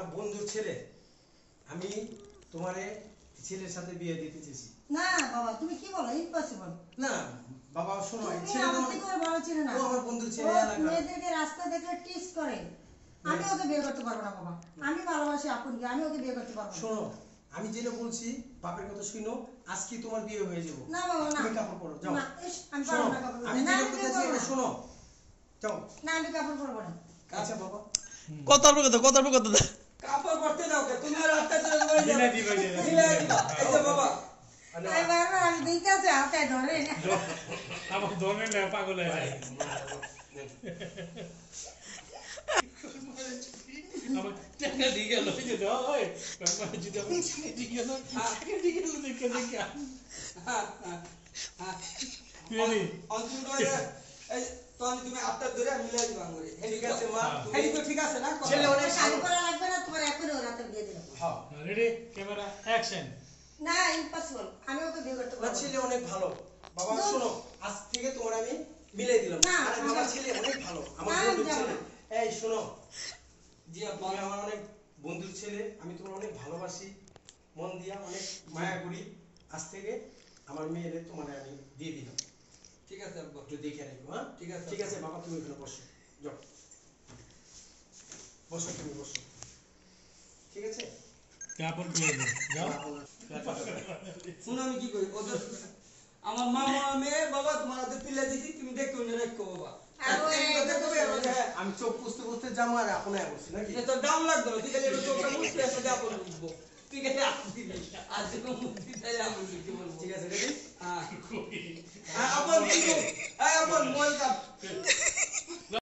আমার বন্ধুর ছেলে, আমি তোমারে ছেলের সাথে বিয়ে দিতে চেয়েছি। না বাবা তুমি কি বলো, ইম্পসিবল। না বাবা শোনো, ছেলে তো আমাকে করে বড় ছেলে না, ও আমার বন্ধুর ছেলে, মেয়েদেরকে রাস্তা দেখলে টিস করে। আমি ওকে বিয়ে করতে পারবো না বাবা, আমি ভালোবাসি আপুকে, আমি ওকে বিয়ে করতে পারবো না। শোনো আমি যেটা বলছি বাপের কথা শুনো, আজকে তোমার বিয়ে হয়ে যাবো। না বাবা না, তুমি কাপড় পরো যাও। না আমি পারবো না কাপড় পরতে। আমি না যেটা আমি বলতেছি এটা শোনো, যাও। না আমি কাপড় পরবো না। আচ্ছা বাবা কথার কথা কাপড় পরতে দাও কে, তুমি আর হাতটা ধরে বলে দিলা দিবা। এই যে বাবা আমি বারবার আমি দিতে আছে হাতে ধরে না। আমার ধরে না, পাগল হয়ে যায়। আমার টাকা দিয়ে গেল, এই যে দাও হয় আমার যদি আমার টাকা দিয়ে গেল, টাকা দিয়ে গেল দেখে দেখে রিয়েলি অন্তিম করে এই তুমি হাতটা ধরে মিলাই দিবা করে। ঠিক আছে মা, এই তো ঠিক আছে না? ছেলে অনেক শাড়ি পরা লাগবে না তোমার, এখনই ওর হাতে দিয়ে দিলাম। হ্যাঁ রেডি ক্যামেরা অ্যাকশন। না ইম্পসিবল, আমি ওকে বিয়ে করতে না পারবো ছেলে না। অনেক ভালো বাবা। শোনো আজ থেকে তোমার আমি মিলাই দিলাম। না, আরে বাবা ছেলে অনেক ভালো, আমার না, বন্ধুর যাবো ছেলে। না। এই শোনো, জি তুমি আব্বা, আমার অনেক বন্ধুর ছেলে, আমি তোমার অনেক ভালোবাসি, মন দিয়া অনেক মায়া করি। আজ থেকে আমার মেয়েরে তোমার আমি দিয়ে দিলাম। ঠিক আছে আব্বা। একটু দেখে রাখো। হ্যাঁ ঠিক আছে। ঠিক আছে বাবা, তুমি এখানে বসো, যাও বসো, তুমি বসো, ঠিক আছে? কাপড় পরে দাও যাও। শুনো আমি কি করি, ওদের আমার মামা মেয়ে বাবা তোমার হাতে তুলে দিছি, তুমি দেখো না রাখো বাবা। আর ওই আমি চোখ পুষতে পুষতে যাবো আর আপনার বসছি নাকি? এটা তো দাম লাগবে না, ঠিক আছে? এটা চোখটা মুছতে এসে যাবো বুঝবো, ঠিক আছে? আসছি আজ কোনো মুক্তি চাই আমি কি বলবো। ঠিক আছে রেডি? হ্যাঁ আপন কিন্তু, এই আপন ওয়েলকাম।